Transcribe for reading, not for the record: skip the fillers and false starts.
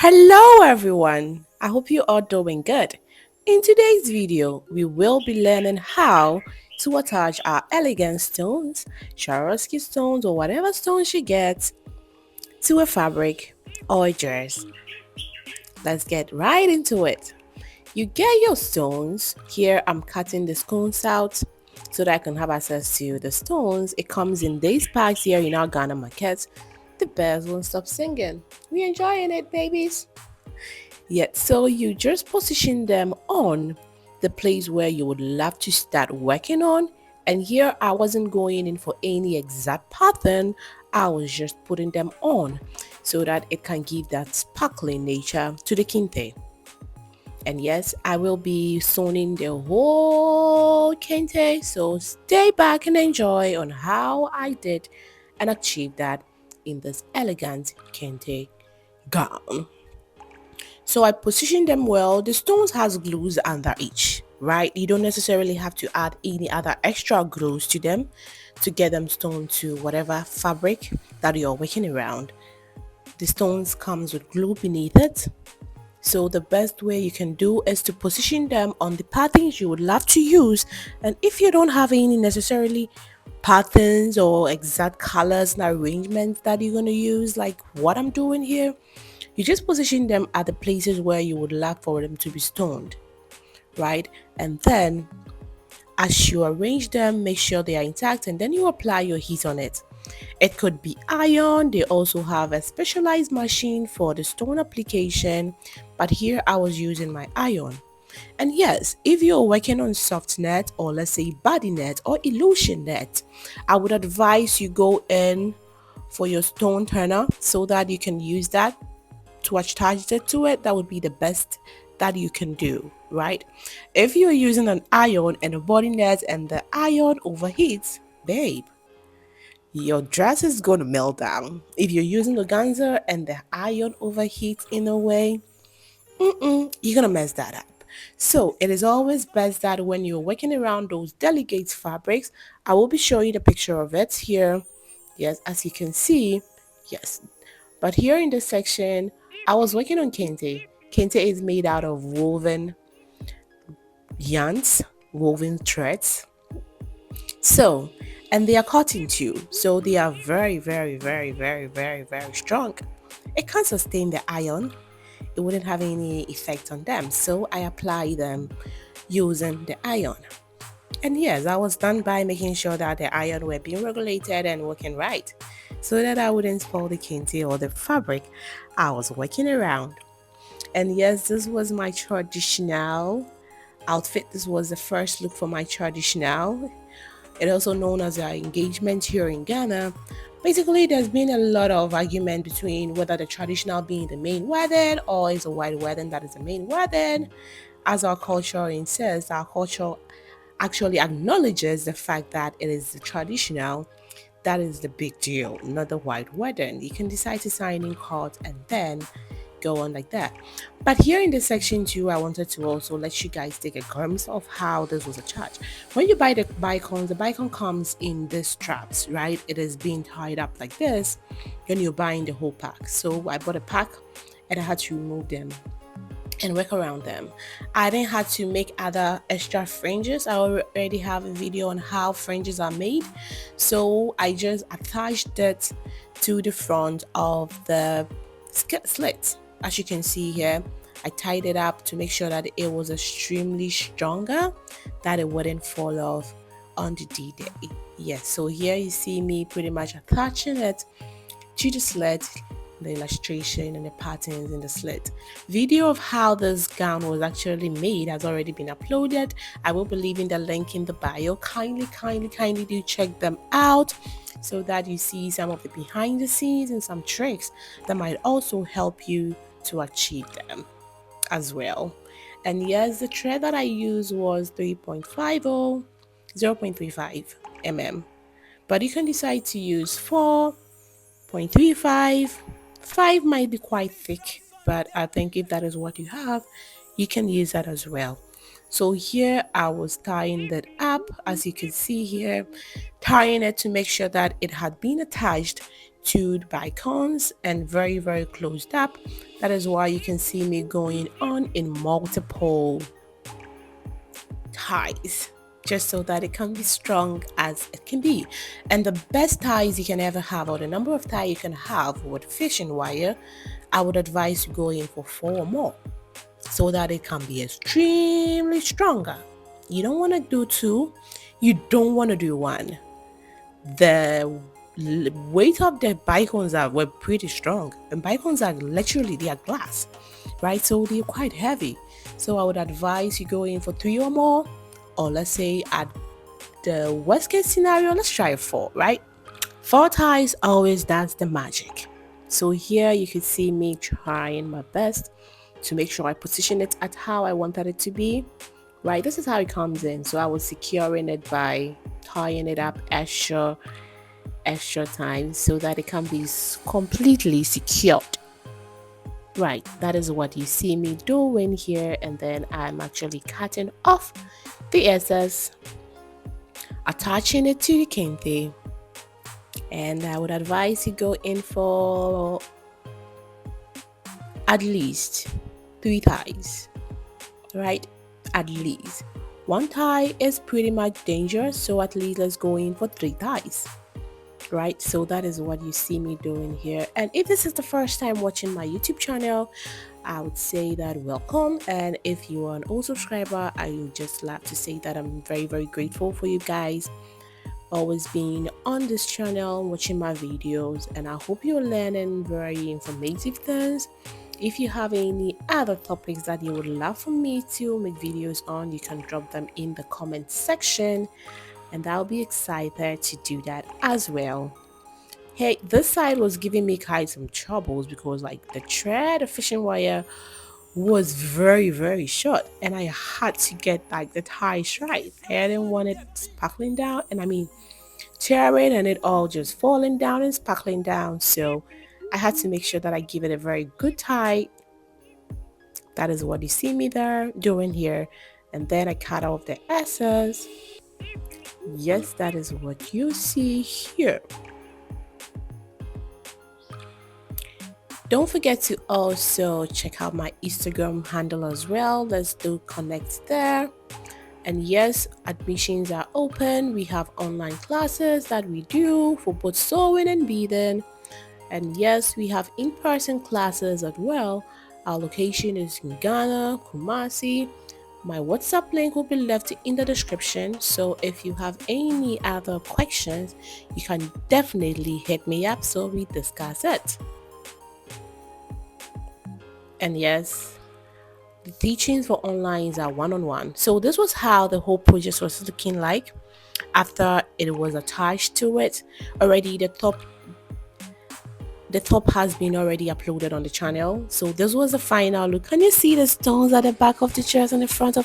Hello everyone, I hope you are doing good. In today's video, we will be learning how to attach our elegant stones, Swarovski stones or whatever stones you get to a fabric or a dress. Let's get right into it. You get your stones. Here I'm cutting the stones out so that I can have access to the stones. It comes in these packs here in our Ghana market. The bears won't stop singing. We enjoying it, babies. Yet, so you just position them on the place where you would love to start working on. And here I wasn't going in for any exact pattern, I was just putting them on so that it can give that sparkling nature to the kente. And yes, I will be sewing the whole kente, so stay back and enjoy on how I did and achieved that in this elegant kente gown. So I position them well. The stones has glues under each, right? You don't necessarily have to add any other extra glues to them to get them sewn to whatever fabric that you're working around. The stones comes with glue beneath it. So the best way you can do is to position them on the patterns you would love to use. And if you don't have any necessarily patterns or exact colors and arrangements that you're going to use, like what I'm doing here, you just position them at the places where you would like for them to be stoned, right? And then as you arrange them, make sure they are intact and then you apply your heat on it. It could be iron. They also have a specialized machine for the stone application, but here I was using my iron. And yes, if you're working on soft net or let's say body net or illusion net, I would advise you go in for your stone turner so that you can use that to attach it to it. That would be the best that you can do, right? If you're using an iron and a body net and the iron overheats, babe, your dress is going to melt down. If you're using organza and the iron overheats in a way, you're gonna mess that up. So it is always best that when you're working around those delicate fabrics, I will be showing you the picture of it here. Yes, as you can see, yes. But here in this section, I was working on kente. Kente is made out of woven yarns, woven threads. So, and they are cotton too. So they are very, very, very, very, very, very strong. It can't sustain the iron. It wouldn't have any effect on them. So I apply them using the iron. And yes, I was done by making sure that the iron were being regulated and working right so that I wouldn't spoil the kente or the fabric I was working around. And yes, this was my traditional outfit. This was the first look for my traditional. It also known as our engagement here in Ghana. Basically, there's been a lot of argument between whether the traditional being the main wedding or is a white wedding that is the main wedding. As our culture insists, our culture actually acknowledges the fact that it is the traditional that is the big deal, not the white wedding. You can decide to sign in court and then go on like that. But here in this section too, I wanted to also let you guys take a glimpse of how this was a charge. When you buy the bicon comes in these straps, right? It is being tied up like this when you're buying the whole pack. So I bought a pack and I had to remove them and work around them. I didn't have to make other extra fringes. I already have a video on how fringes are made. So I just attached it to the front of the slit. As you can see here, I tied it up to make sure that it was extremely stronger, that it wouldn't fall off on the D-Day. Yes, so here you see me pretty much attaching it to the slit, the illustration and the patterns in the slit. Video of how this gown was actually made has already been uploaded. I will be leaving the link in the bio. Kindly do check them out so that you see some of the behind the scenes and some tricks that might also help you to achieve them as well. And yes, the thread that I used was 3.50, 0.35 mm, but you can decide to use 4.35. 5 might be quite thick, but I think if that is what you have, you can use that as well. So here I was tying that up, as you can see here, tying it to make sure that it had been attached two bicons and very, very closed up. That is why you can see me going on in multiple ties, just so that it can be strong as it can be. And the best ties you can ever have, or the number of ties you can have with fishing wire, I would advise you go in for 4 or more, so that it can be extremely stronger. You don't want to do 2, you don't want to do 1. The weight of the bicons were pretty strong, and bicons are literally, they are glass, right? So they're quite heavy. So I would advise you go in for 3 or more, or let's say at the worst case scenario, let's try 4, right? 4 ties always does the magic. So here you can see me trying my best to make sure I position it at how I wanted it to be. Right, this is how it comes in. So I was securing it by tying it up extra time so that it can be completely secured. Right, that is what you see me doing here, and then I'm actually cutting off the excess, attaching it to the kente, and I would advise you go in for at least 3 ties, right? At least 1 tie is pretty much dangerous, so at least let's go in for 3 ties, right? So that is what you see me doing here. And if this is the first time watching my YouTube channel, I would say that welcome. And if you are an old subscriber, I would just love to say that I'm very, very grateful for you guys always being on this channel, watching my videos, and I hope you're learning very informative things. If you have any other topics that you would love for me to make videos on, you can drop them in the comment section, and I'll be excited to do that as well. Hey, this side was giving me quite some troubles because like the thread, the fishing wire was very, very short, and I had to get like the ties right. I didn't want it sparkling down, and I mean tearing and it all just falling down and sparkling down. So I had to make sure that I give it a very good tie. That is what you see me there doing here. And then I cut off the excess. Yes, that is what you see here. Don't forget to also check out my Instagram handle as well. Let's do connect there. And yes, admissions are open. We have online classes that we do for both sewing and beading. And yes, we have in-person classes as well. Our location is in Ghana, Kumasi. My WhatsApp link will be left in the description. So if you have any other questions, you can definitely hit me up so we discuss it. And yes, the teachings for online are one-on-one. So this was how the whole project was looking like after it was attached to it. Already the top has been already uploaded on the channel. So this was the final look. Can you see the stones at the back of the chairs and the front of